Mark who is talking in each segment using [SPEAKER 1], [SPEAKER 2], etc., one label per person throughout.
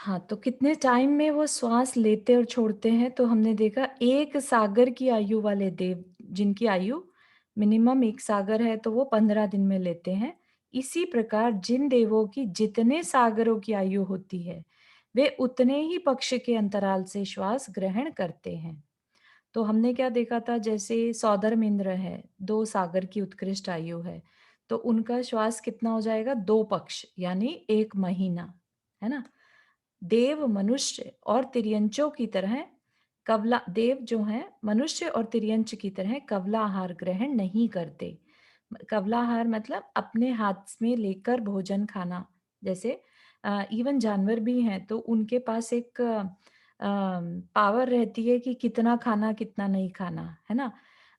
[SPEAKER 1] हाँ, तो कितने टाइम में वो श्वास लेते और छोड़ते हैं, तो हमने देखा एक सागर की आयु वाले देव, जिनकी आयु मिनिमम एक सागर है, तो वो 15 दिन में लेते हैं। इसी प्रकार जिन देवों की जितने सागरों की आयु होती है, वे उतने ही पक्ष के अंतराल से श्वास ग्रहण करते हैं। तो हमने क्या देखा था, जैसे सौधर्मिंद्र है, 2 सागर की उत्कृष्ट आयु है, तो उनका श्वास कितना हो जाएगा, 2 पक्ष यानी 1 महीना, है ना? देव मनुष्य और तिर्यंचों की तरह कवला देव जो हैं मनुष्य और तिर्यंच की तरह कवला आहार ग्रहण नहीं करते। कवला आहार मतलब अपने हाथ में लेकर भोजन खाना। जैसे इवन जानवर भी हैं तो उनके पास एक पावर रहती है कि कितना खाना कितना नहीं खाना, है ना?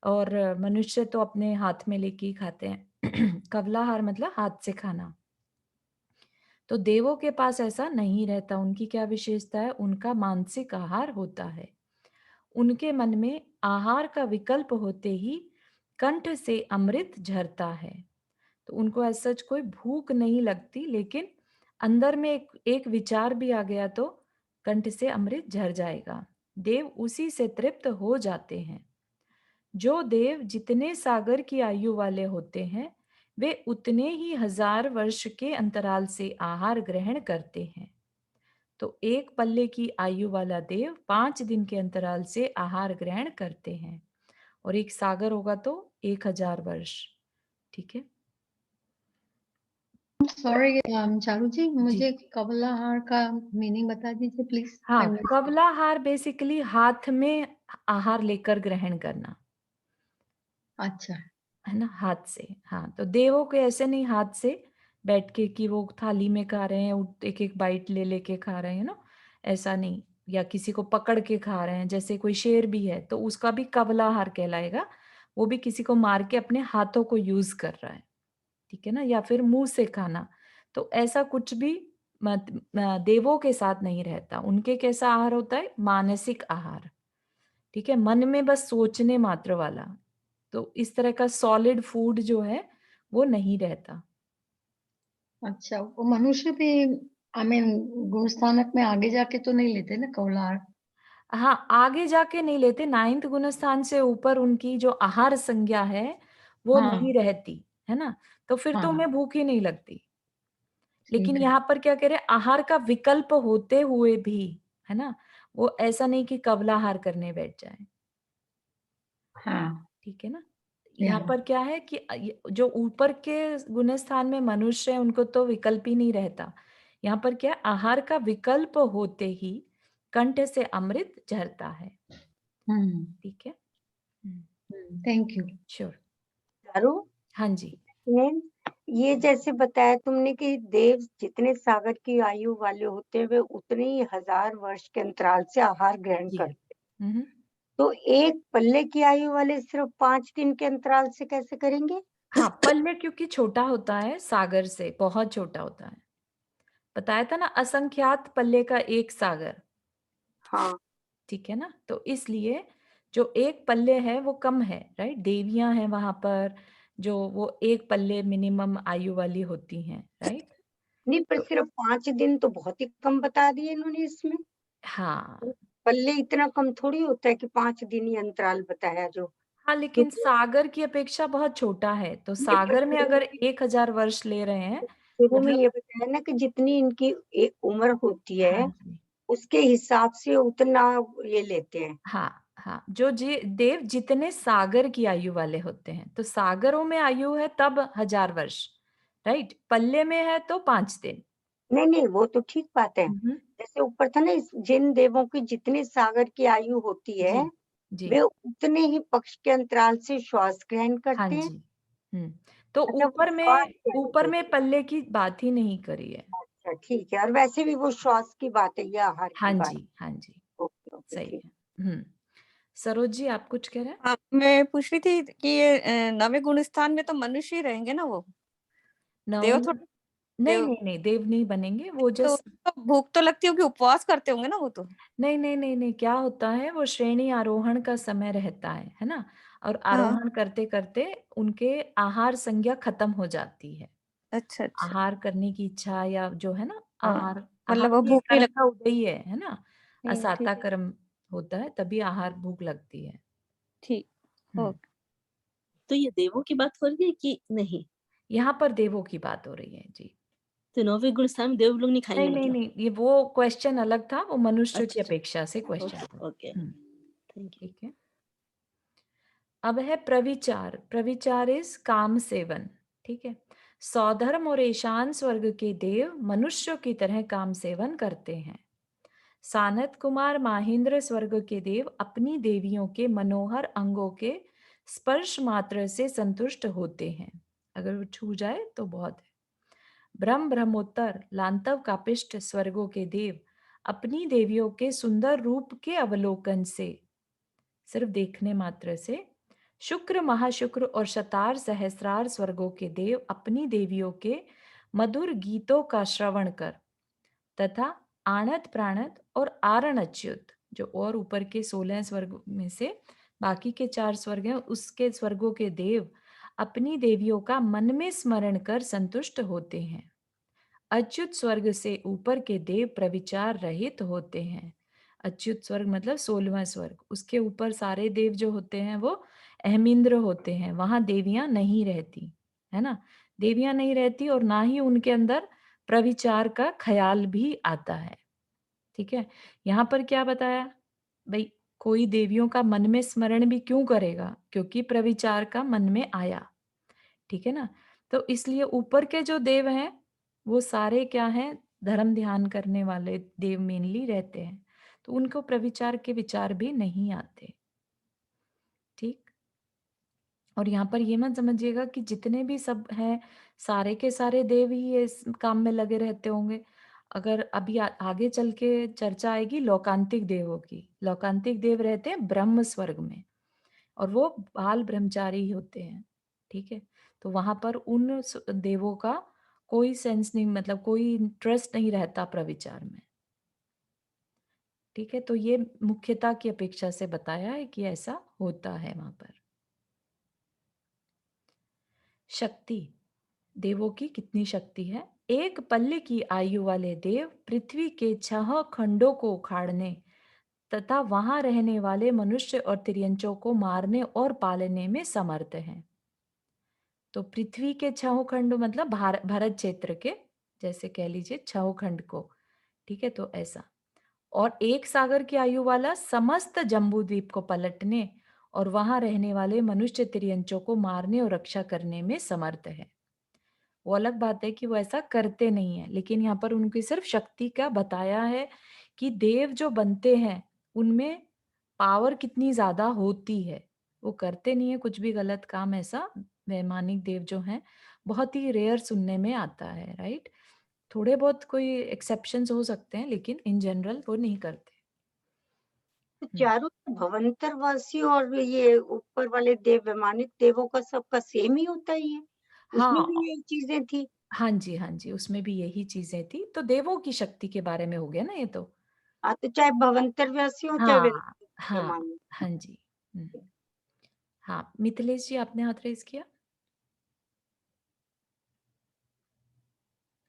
[SPEAKER 1] और मनुष्य तो अपने हाथ में लेके ही खाते हैं। कवला आहार मतलब हाथ से खाना। तो देवों के पास ऐसा नहीं रहता। उनकी क्या विशेषता है? उनका मानसिक आहार होता है। उनके मन में आहार का विकल्प होते ही कंठ से अमृत झरता है। तो उनको एज सच कोई भूख नहीं लगती, लेकिन अंदर में एक विचार भी आ गया तो कंठ से अमृत झर जाएगा। देव उसी से तृप्त हो जाते हैं। जो देव जितने सागर की आयु वाले होते हैं, वे उतने ही हजार वर्ष के अंतराल से आहार ग्रहण करते हैं। तो एक पल्ले की आयु वाला देव 5 दिन के अंतराल से आहार ग्रहण करते हैं, और एक सागर होगा तो 1000 वर्ष। ठीक है।
[SPEAKER 2] सॉरी चारू जी,
[SPEAKER 1] जी।
[SPEAKER 2] मुझे कबलाहार का मीनिंग बता दीजिए प्लीज।
[SPEAKER 1] हाँ, कवलाहार बेसिकली हाथ में आहार लेकर ग्रहण करना,
[SPEAKER 2] अच्छा।
[SPEAKER 1] है ना, हाथ से। हाँ, तो देवों के ऐसे नहीं हाथ से बैठ के कि वो थाली में खा रहे हैं, एक एक बाइट ले लेके खा रहे हैं ना, ऐसा नहीं। या किसी को पकड़ के खा रहे हैं, जैसे कोई शेर भी है तो उसका भी कवलाहार कहलाएगा। वो भी किसी को मार के अपने हाथों को यूज कर रहा है, ठीक है ना, या फिर मुंह से खाना। तो ऐसा कुछ भी देवों के साथ नहीं रहता। उनके कैसा आहार होता है? मानसिक आहार, ठीक है, मन में बस सोचने मात्र वाला। तो इस तरह का सॉलिड फूड जो है वो नहीं रहता।
[SPEAKER 2] अच्छा, वो मनुष्य भी आई मीन गुणस्थानक में आगे जाके तो नहीं लेते ना कबलाहार?
[SPEAKER 1] हाँ, आगे जाके नहीं लेते। 9th गुणस्थान से ऊपर उनकी जो आहार संज्ञा है वो नहीं
[SPEAKER 2] हाँ
[SPEAKER 1] रहती, है ना? तो फिर तो
[SPEAKER 2] हाँ,
[SPEAKER 1] उन्हें भूख ही नहीं लगती। लेकिन
[SPEAKER 2] ठीक है।
[SPEAKER 1] यहाँ पर क्या कह रहे हैं, आहार का विकल्प होते हुए भी, है ना? वो ऐसा नहीं कि कवलाहार करने बैठ जाए,
[SPEAKER 2] हाँ
[SPEAKER 1] ठीक है ना?
[SPEAKER 2] या
[SPEAKER 1] यहाँ पर क्या है कि जो ऊपर के गुणस्थान में मनुष्य है उनको तो विकल्प ही नहीं रहता। यहाँ पर क्या है, आहार का विकल्प होते ही कंठ से अमृत झरता है,
[SPEAKER 2] हम्म।
[SPEAKER 1] ठीक है?
[SPEAKER 2] Thank you.
[SPEAKER 1] श्योर।
[SPEAKER 3] चारू,
[SPEAKER 1] हाँ जी।
[SPEAKER 3] मैम, ये जैसे बताया तुमने कि देव जितने सागर की आयु वाले होते हैं वे उतने ही 1000 वर्ष के अंतराल से आहार ग्रहण
[SPEAKER 1] जी।
[SPEAKER 3] करते
[SPEAKER 1] हम्म।
[SPEAKER 3] हैं। तो एक पल्ले की आयु वाले सिर्फ 5 दिन के अंतराल से कैसे करेंगे?
[SPEAKER 1] हाँ, पल्ले क्योंकि छोटा होता है सागर से, बहुत छोटा होता है। बताया था ना, असंख्यात पल्ले का एक सागर,
[SPEAKER 3] हाँ
[SPEAKER 1] ठीक है ना? तो इसलिए जो एक पल्ले है वो कम है, राइट? देवियां हैं वहां पर जो वो एक पल्ले मिनिमम आयु वाली होती हैं, राइट?
[SPEAKER 3] नहीं, पर
[SPEAKER 1] तो
[SPEAKER 3] सिर्फ 5 दिन तो बहुत ही कम बता दिए इन्होंने इसमें।
[SPEAKER 1] हाँ।
[SPEAKER 3] पल्ले इतना कम थोड़ी होता है कि 5 दिन ही अंतराल बताया जो।
[SPEAKER 1] हाँ, लेकिन
[SPEAKER 3] क्योंकि
[SPEAKER 1] सागर की अपेक्षा बहुत छोटा है, तो
[SPEAKER 3] ये पर
[SPEAKER 1] सागर में अगर 1000 वर्ष ले रहे हैं,
[SPEAKER 3] शुरू में
[SPEAKER 1] मतलब।
[SPEAKER 3] ये बताया ना कि जितनी इनकी उम्र होती
[SPEAKER 1] हाँ
[SPEAKER 3] है
[SPEAKER 1] जी।
[SPEAKER 3] उसके हिसाब से उतना ये लेते हैं।
[SPEAKER 1] हाँ, हाँ, जो जी देव जितने सागर की आयु वाले होते हैं, तो सागरों में आयु है तब 1000 वर्ष, राइट? पल्ले में है तो 5 दिन।
[SPEAKER 3] नहीं नहीं, वो तो ठीक बात है।
[SPEAKER 1] हम्म।
[SPEAKER 3] जैसे ऊपर था ना, जिन देवों की जितने सागर की आयु होती
[SPEAKER 1] जी।
[SPEAKER 3] है
[SPEAKER 1] जी।
[SPEAKER 3] वे उतने ही पक्ष के अंतराल से श्वास ग्रहण
[SPEAKER 1] हाँ
[SPEAKER 3] करते हैं।
[SPEAKER 1] जी। तो
[SPEAKER 3] अच्छा, वो श्वास कैसे
[SPEAKER 1] ऊपर में
[SPEAKER 3] लेते हैं?
[SPEAKER 1] पल्ले की बात ही नहीं करी है।
[SPEAKER 3] अच्छा ठीक है, और वैसे भी वो श्वास की बात है या आहार
[SPEAKER 1] हाँ
[SPEAKER 3] की बात?
[SPEAKER 1] जी, हाँ जी।
[SPEAKER 3] ओके ओके,
[SPEAKER 1] सही
[SPEAKER 3] ठीक।
[SPEAKER 1] है। सरोज जी, आप कुछ कह रहे हैं?
[SPEAKER 4] हाँ, मैं पूछ रही थी कि ये नवे गुण स्थान में तो मनुष्य ही रहेंगे ना वो?
[SPEAKER 1] नौ
[SPEAKER 4] देव
[SPEAKER 1] में?
[SPEAKER 4] थोड़ा
[SPEAKER 1] नहीं,
[SPEAKER 4] देव
[SPEAKER 1] नहीं, नहीं, देव नहीं बनेंगे वो
[SPEAKER 4] तो
[SPEAKER 1] जस्ट।
[SPEAKER 4] तो भूख तो लगती होगी, उपवास करते होंगे ना वो तो?
[SPEAKER 1] नहीं, नहीं, नहीं, नहीं, क्या होता है, वो श्रेणी आरोहण का समय रहता है ना? और
[SPEAKER 4] हाँ,
[SPEAKER 1] आरोहण करते-करते उनके आहार संज्ञा खत्म हो जाती है।
[SPEAKER 4] अच्छा, अच्छा।
[SPEAKER 1] आहार करने की इच्छा या जो है ना,
[SPEAKER 4] हाँ,
[SPEAKER 1] आहार आहार
[SPEAKER 4] मतलब वो
[SPEAKER 1] भी एक
[SPEAKER 4] भूख नहीं
[SPEAKER 1] तरह
[SPEAKER 4] लग
[SPEAKER 1] का उदय ही है ना?
[SPEAKER 4] ठीक
[SPEAKER 1] असाता
[SPEAKER 4] है,
[SPEAKER 1] कर्म होता है तभी आहार भूख लगती है।
[SPEAKER 4] ठीक,
[SPEAKER 1] हुँ।
[SPEAKER 4] ओके।
[SPEAKER 5] तो ये देवों की बात हो रही है कि नहीं?
[SPEAKER 1] यहाँ पर देवों की बात हो रही है। जी।
[SPEAKER 5] तो 9वें गुण स्थान में देव लोग नहीं खाएँगे
[SPEAKER 1] नहीं,
[SPEAKER 5] मतलब?
[SPEAKER 1] नहीं, ये वो क्वेश्चन अलग था, वो मनुष्य की
[SPEAKER 5] अच्छा, अच्छा।
[SPEAKER 1] अपेक्षा से क्वेश्चन
[SPEAKER 5] ओके,
[SPEAKER 1] था।
[SPEAKER 5] ओके।
[SPEAKER 1] Hmm,
[SPEAKER 5] thank you.
[SPEAKER 1] ठीक है। अब है प्रविचार। प्रविचार इज़ काम सेवन, ठीक है? सौधर्म और ईशान स्वर्ग के देव मनुष्यों की तरह काम सेवन करते हैं। सानत कुमार माहेंद्र स्वर्ग के देव अपनी देवियों के मनोहर अंगों के स्पर्श मात्र से संतुष्ट होते हैं। अगर वो छू जाए तो बहुत है। ब्रह्म ब्रह्मोत्तर लांतव कापिष्ट स्वर्गों के देव अपनी देवियों के सुंदर रूप के अवलोकन से, सिर्फ देखने मात्र से, शुक्र महाशुक्र और शतार सहस्रार स्वर्गों के देव अपनी देवियों के मधुर गीतों का श्रवण कर तथा आणत प्राणत और आरण अच्युत, जो और ऊपर के 16 स्वर्ग में से बाकी के 4 स्वर्ग हैं, उसके स्वर्गों के देव अपनी देवियों का मन में स्मरण कर संतुष्ट होते हैं। अच्युत स्वर्ग से ऊपर के देव प्रविचार रहित होते हैं। अच्युत स्वर्ग मतलब 16वां स्वर्ग, उसके ऊपर सारे देव जो होते हैं वो अहमिंद्र होते हैं, वहां देवियां नहीं रहती, है ना? देवियां नहीं रहती और ना ही उनके अंदर प्रविचार का ख्याल भी आता है। ठीक है, यहाँ पर क्या बताया भाई, कोई देवियों का मन में स्मरण भी क्यों करेगा, क्योंकि प्रविचार का मन में आया। ठीक है ना? तो इसलिए ऊपर के जो देव हैं, वो सारे क्या हैं? धर्म ध्यान करने वाले देव मेनली रहते हैं। तो उनको प्रविचार के विचार भी नहीं आते। ठीक? और यहाँ पर ये मत समझिएगा कि जितने भी सब हैं, सारे के सारे देव ही इस काम में लगे रहते होंगे। अगर अभी आगे चल के चर्चा आएगी लौकांतिक देवों की। लौकांतिक देव रहते हैं ब्रह्म स्वर्ग में। और वो बाल ब्रह्मचारी ही होते हैं, ठीक है? तो वहां पर उन देवों का कोई सेंस नहीं, मतलब कोई इंटरेस्ट नहीं रहता प्रविचार में। ठीक है, तो ये मुख्यता की अपेक्षा से बताया है कि ऐसा होता है वहां पर। शक्ति, देवों की कितनी शक्ति है? एक पल्ले की आयु वाले देव पृथ्वी के 6 खंडों को उखाड़ने तथा वहां रहने वाले मनुष्य और तिर्यंचों को मारने और पालने में समर्थ हैं। तो पृथ्वी के 6 खंड मतलब भारत क्षेत्र के, जैसे कह लीजिए 6 खंड को, ठीक है? तो ऐसा। और एक सागर की आयु वाला समस्त जम्बू द्वीप को पलटने और वहां रहने वाले मनुष्य तिर्यंचों को मारने और रक्षा करने में समर्थ है। वो अलग बात है कि वो ऐसा करते नहीं है, लेकिन यहाँ पर उनकी सिर्फ शक्ति का बताया है कि देव जो बनते हैं उनमें पावर कितनी ज्यादा होती है। वो करते नहीं है कुछ भी गलत काम, ऐसा वैमानिक देव जो हैं बहुत ही रेयर सुनने में आता है, राइट? थोड़े बहुत कोई एक्सेप्शंस हो सकते हैं, लेकिन इन जनरल वो नहीं करते।
[SPEAKER 3] तो
[SPEAKER 1] हम्म।
[SPEAKER 3] चारों भवंतरवासी और ये ऊपर वाले देव वैमानिक देवों का सबका सेम ही होता है ये? उसमें
[SPEAKER 1] हाँ,
[SPEAKER 3] भी यही चीजें थी?
[SPEAKER 1] हाँ जी, हाँ जी, उसमें भी यही चीजें थी। तो देवों की शक्ति के बारे में हो गया ना ये तो।
[SPEAKER 3] हाँ, तो चाहे भवंतरवासी हो चाहे
[SPEAKER 1] हाँ, हाँ,
[SPEAKER 3] वैमानिक।
[SPEAKER 1] हाँ जी। हाँ, मिथिलेश जी आपने हाथ रेज़ किया?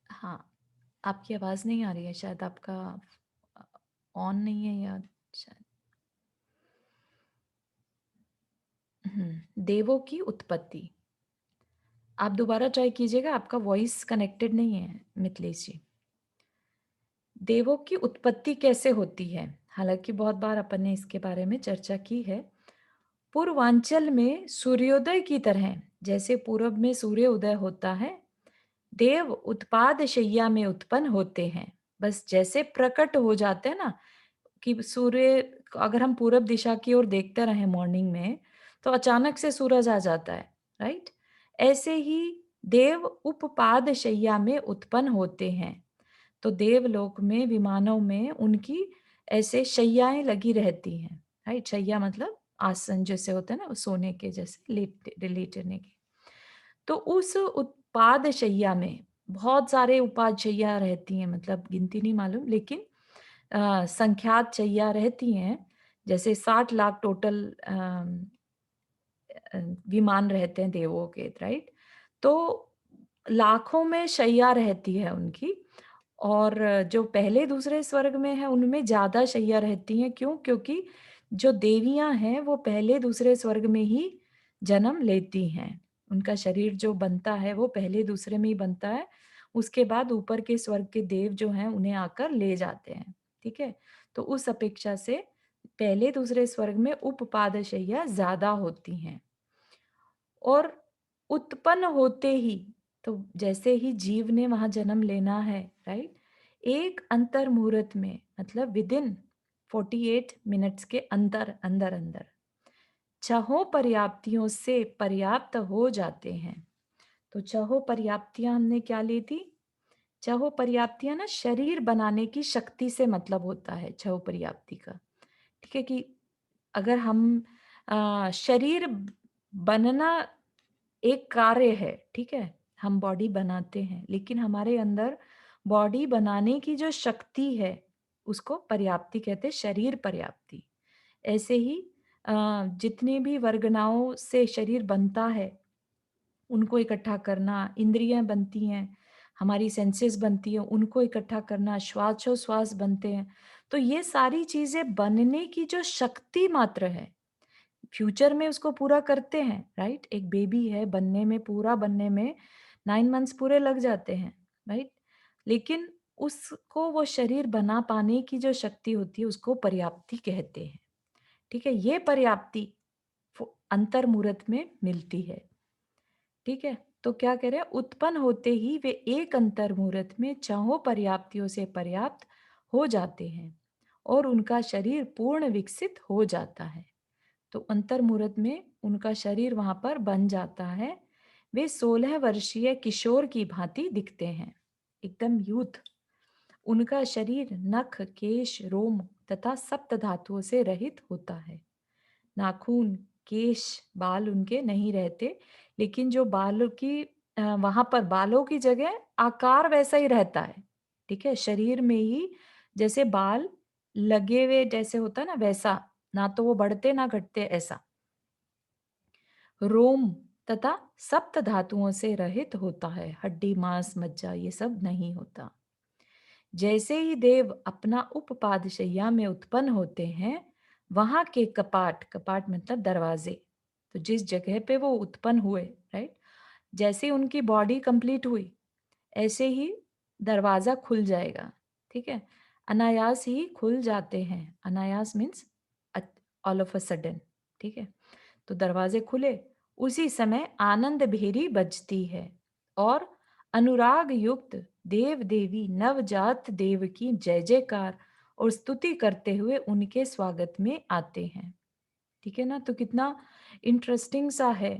[SPEAKER 1] हाँ, आपकी आवाज़ नहीं आ रही है, शायद आपका अ, ऑन नहीं है या शायद। देवों की उत्पत्ति। आप दोबारा ट्राई कीजिएगा, आपका वॉइस कनेक्टेड नहीं है मिथिलेश जी। देवों की उत्पत्ति कैसे होती है? हालाँकि बहुत बार अपन ने इसके बारे में चर्चा की है। पूर्वांचल में सूर्योदय की तरह, जैसे पूरब में सूर्य उदय होता है, देव उत्पाद शैया में उत्पन्न होते हैं। बस जैसे प्रकट हो जाते हैं ना, कि सूर्य, अगर हम पूरब दिशा की ओर देखते रहें मॉर्निंग में, तो अचानक से सूरज आ जाता है, राइट? ऐसे ही देव उपपाद शैया में उत्पन्न होते हैं। तो देवलोक में, विमानों में उनकी ऐसे शैयाएं लगी रहती हैं, राइट? शैया मतलब आसन जैसे होते हैं ना, सोने के जैसे, लेटने के। तो उस उत्पाद शैया में बहुत सारे उपाद शैया रहती हैं, मतलब गिनती नहीं मालूम, लेकिन संख्यात शैया रहती हैं। जैसे 60 लाख टोटल विमान रहते हैं देवों के, राइट? तो लाखों में शैया रहती है उनकी, और जो पहले दूसरे स्वर्ग में है उनमें ज़्यादा शैया रहती हैं। क्यों? क्योंकि जो देवियाँ हैं वो पहले दूसरे स्वर्ग में ही जन्म लेती हैं। उनका शरीर जो बनता है वो पहले दूसरे में ही बनता है। उसके बाद ऊपर के स्वर्ग के देव जो हैं उन्हें आकर ले जाते हैं। ठीक है? तो उस अपेक्षा से पहले दूसरे स्वर्ग में उपपाद शैया ज़्यादा होती हैं। और उत्पन्न होते ही, तो जैसे ही जीव ने वहां जन्म लेना है, राइट, एक अंतर मुहूर्त में, मतलब विद इन 48 मिनट्स के अंदर अंदर अंदर छहों पर्याप्तियों से पर्याप्त हो जाते हैं। तो छहों पर्याप्तियां हमने क्या ली थी? छहों पर्याप्तियां ना शरीर बनाने की शक्ति से मतलब होता है छहों पर्याप्ति का। ठीक है कि अगर हम शरीर बनना एक कार्य है, ठीक है? हम बॉडी बनाते हैं, लेकिन हमारे अंदर बॉडी बनाने की जो शक्ति है, उसको पर्याप्ति कहते हैं, शरीर पर्याप्ति। ऐसे ही जितने भी वर्गनाओं से शरीर बनता है, उनको इकट्ठा करना, इंद्रियां बनती हैं, हमारी सेंसेस बनती हैं, उनको इकट्ठा करना, श्वासोश्वास बनते हैं। तो ये सारी चीजें बनने की जो शक्ति मात्र है, फ्यूचर में उसको पूरा करते हैं, राइट? एक बेबी है बनने में, पूरा बनने में 9 मंथ्स पूरे लग जाते हैं, राइट? लेकिन उसको वो शरीर बना पाने की जो शक्ति होती है उसको पर्याप्ति कहते हैं। ठीक है? ये पर्याप्ति अंतर मुहूर्त में मिलती है। ठीक है? तो क्या कह रहे हैं? उत्पन्न होते ही वे एक अंतर मुहूर्त में चाहों पर्याप्तियों से पर्याप्त हो जाते हैं और उनका शरीर पूर्ण विकसित हो जाता है। तो अंतर मुहूर्त में उनका शरीर वहां पर बन जाता है। वे 16 वर्षीय किशोर की भांति दिखते हैं, एकदम यूथ। उनका शरीर नख, केश, रोम तथा सप्त धातुओं से रहित होता है। नाखून, केश, बाल उनके नहीं रहते, लेकिन जो बालों की वहां पर बालों की जगह आकार वैसा ही रहता है। ठीक है? शरीर में ही जैसे बाल लगे हुए जैसे होता है ना, वैसा, ना तो वो बढ़ते ना घटते, ऐसा। रोम तथा सप्त धातुओं से रहित होता है, हड्डी, मांस, मज्जा ये सब नहीं होता। जैसे ही देव अपना उपपादशैया में उत्पन्न होते हैं, वहां के कपाट, कपाट मतलब दरवाजे, तो जिस जगह पे वो उत्पन्न हुए, राइट, जैसे उनकी बॉडी कंप्लीट हुई, ऐसे ही दरवाजा खुल जाएगा। ठीक है? अनायास ही खुल जाते हैं। अनायास means all of a sudden. ठीक है? तो दरवाजे खुले, उसी समय आनंद भेरी बजती है और अनुराग युक्त देव देवी नवजात देव की जय जयकार और स्तुति करते हुए उनके स्वागत में आते हैं। ठीक है ना? तो कितना इंटरेस्टिंग सा है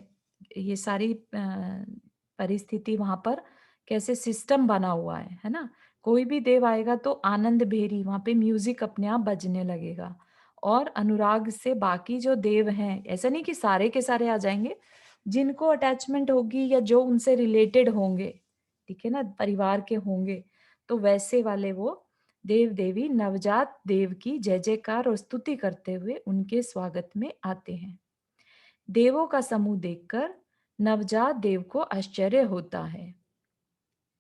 [SPEAKER 1] ये सारी परिस्थिति वहां पर, कैसे सिस्टम बना हुआ है ना? कोई भी देव आएगा तो आनंद भेरी, वहां पे म्यूजिक अपने आप बजने लगेगा और अनुराग से बाकी जो देव हैं, ऐसा नहीं कि सारे के सारे आ जाएंगे, जिनको अटैचमेंट होगी या जो उनसे रिलेटेड होंगे, ठीक है ना, परिवार के होंगे, तो वैसे वाले वो देव देवी नवजात देव की जय जयकार और स्तुति करते हुए उनके स्वागत में आते हैं। देवों का समूह देखकर नवजात देव को आश्चर्य होता है।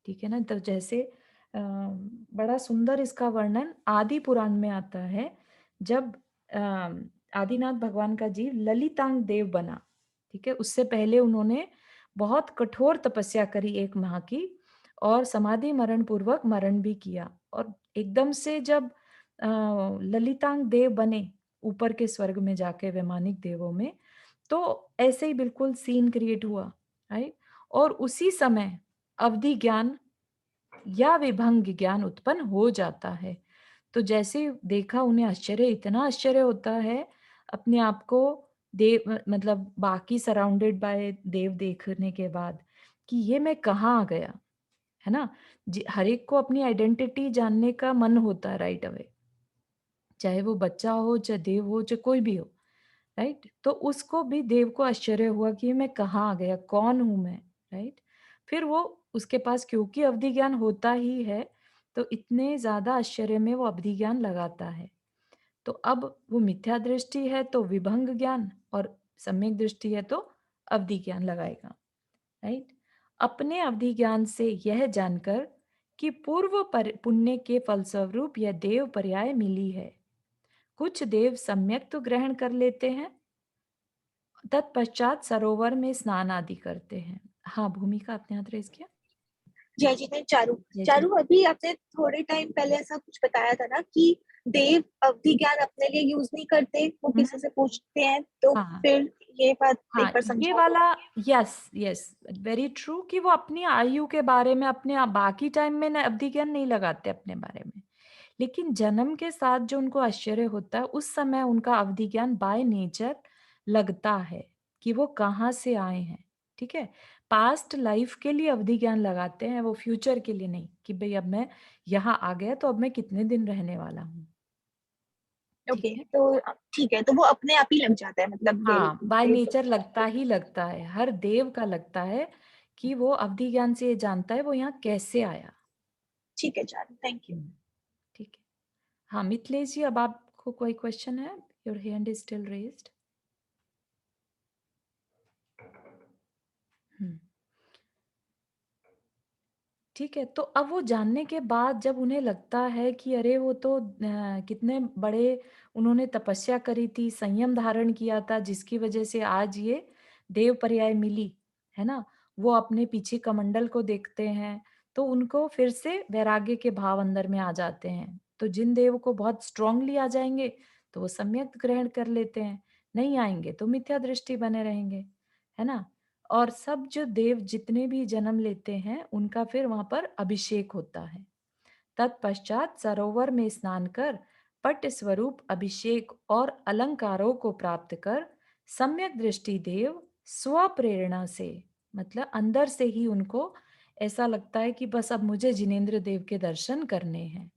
[SPEAKER 1] ठीक है ना? तो जैसे बड़ा सुंदर इसका वर्णन आदि पुराण में आता है, जब आदिनाथ भगवान का जीव ललितांग देव बना। ठीक है? उससे पहले उन्होंने बहुत कठोर तपस्या करी 1 माह की, और समाधि मरण पूर्वक मरण भी किया, और एकदम से जब ललितांग देव बने ऊपर के स्वर्ग में जाके वैमानिक देवों में, तो ऐसे ही बिल्कुल सीन क्रिएट हुआ, राइट? और उसी समय अवधि ज्ञान या विभंग ज्ञान उत्पन्न हो जाता है। तो जैसे देखा, उन्हें आश्चर्य, इतना आश्चर्य होता है अपने आप को देव, मतलब बाकी सराउंडेड बाय देव देखने के बाद, कि ये मैं कहाँ आ गया, है ना? हर एक को अपनी आइडेंटिटी जानने का मन होता है राइट अवे, चाहे वो बच्चा हो, चाहे देव हो, चाहे कोई भी हो, राइट? तो उसको भी, देव को आश्चर्य हुआ कि मैं कहाँ आ गया, कौन हूं मैं, राइट? फिर वो, उसके पास क्योंकि अवधि ज्ञान होता ही है, तो इतने ज्यादा आश्चर्य में वो अवधि ज्ञान लगाता है। तो अब वो मिथ्या दृष्टि है तो विभंग ज्ञान, और सम्यक दृष्टि है तो अवधि ज्ञान लगाएगा, राइट? अपने अवधि ज्ञान से यह जानकर कि पुण्य के फलस्वरूप यह देव पर्याय मिली है। कुछ देव सम्यक तो ग्रहण कर लेते हैं, तत्पश्चात सरोवर में स्नान आदि करते हैं। हाँ, भूमिका आपने हाथ रेज किया।
[SPEAKER 6] जय जी ने चारू
[SPEAKER 1] जय
[SPEAKER 6] चारू
[SPEAKER 1] जी।
[SPEAKER 6] अभी आपने थोड़े टाइम पहले ऐसा कुछ बताया था ना कि देव अवधि ज्ञान अपने लिए यूज नहीं करते, वो किसी से पूछते हैं, तो
[SPEAKER 1] हाँ
[SPEAKER 6] फिर ये बात एक
[SPEAKER 1] हाँ,
[SPEAKER 6] बार
[SPEAKER 1] ये
[SPEAKER 6] समझा दो।
[SPEAKER 1] वाला यस यस वेरी ट्रू कि वो अपनी आयु के बारे में अपने बाकी टाइम में अवधि ज्ञान नहीं लगाते अपने बारे में, लेकिन जन्म के साथ जो उनको आश्चर्य होता है उस समय उनका अवधि ज्ञान बाय नेचर लगता है कि वो कहाँ से आए हैं। ठीक है, पास्ट लाइफ के लिए अवधि ज्ञान लगाते हैं, वो फ्यूचर के लिए नहीं कि भाई अब मैं यहाँ आ गया तो अब मैं कितने दिन रहने वाला हूँ। ठीक
[SPEAKER 6] ओके,
[SPEAKER 1] है,
[SPEAKER 6] तो ठीक है, तो वो अपने आप ही लग जाता है, मतलब
[SPEAKER 1] हाँ, बाय
[SPEAKER 6] देव
[SPEAKER 1] नेचर लगता ही लगता है, हर देव का लगता है कि वो अवधि ज्ञान से ये जानता है वो यहाँ कैसे आया।
[SPEAKER 6] ठीक है चारू, थैंक यू।
[SPEAKER 1] ठीक है। हाँ, मिथिलेश जी, अब आपको कोई क्वेश्चन है? Your hand is still raised. ठीक है, तो अब वो जानने के बाद जब उन्हें लगता है कि अरे वो तो कितने बड़े उन्होंने तपस्या करी थी, संयम धारण किया था जिसकी वजह से आज ये देव पर्याय मिली, है ना? वो अपने पीछे कमंडल को देखते हैं, तो उनको फिर से वैराग्य के भाव अंदर में आ जाते हैं। तो जिन देव को बहुत स्ट्रांगली आ जाएंगे, तो वो सम्यक ग्रहण कर लेते हैं, नहीं आएंगे तो मिथ्या दृष्टि बने रहेंगे, है ना? और सब जो देव जितने भी जन्म लेते हैं उनका फिर वहां पर अभिषेक होता है। तत्पश्चात सरोवर में स्नान कर पट स्वरूप अभिषेक और अलंकारों को प्राप्त कर सम्यक दृष्टि देव स्व प्रेरणा से, मतलब अंदर से ही उनको ऐसा लगता है कि बस अब मुझे जिनेंद्र देव के दर्शन करने हैं।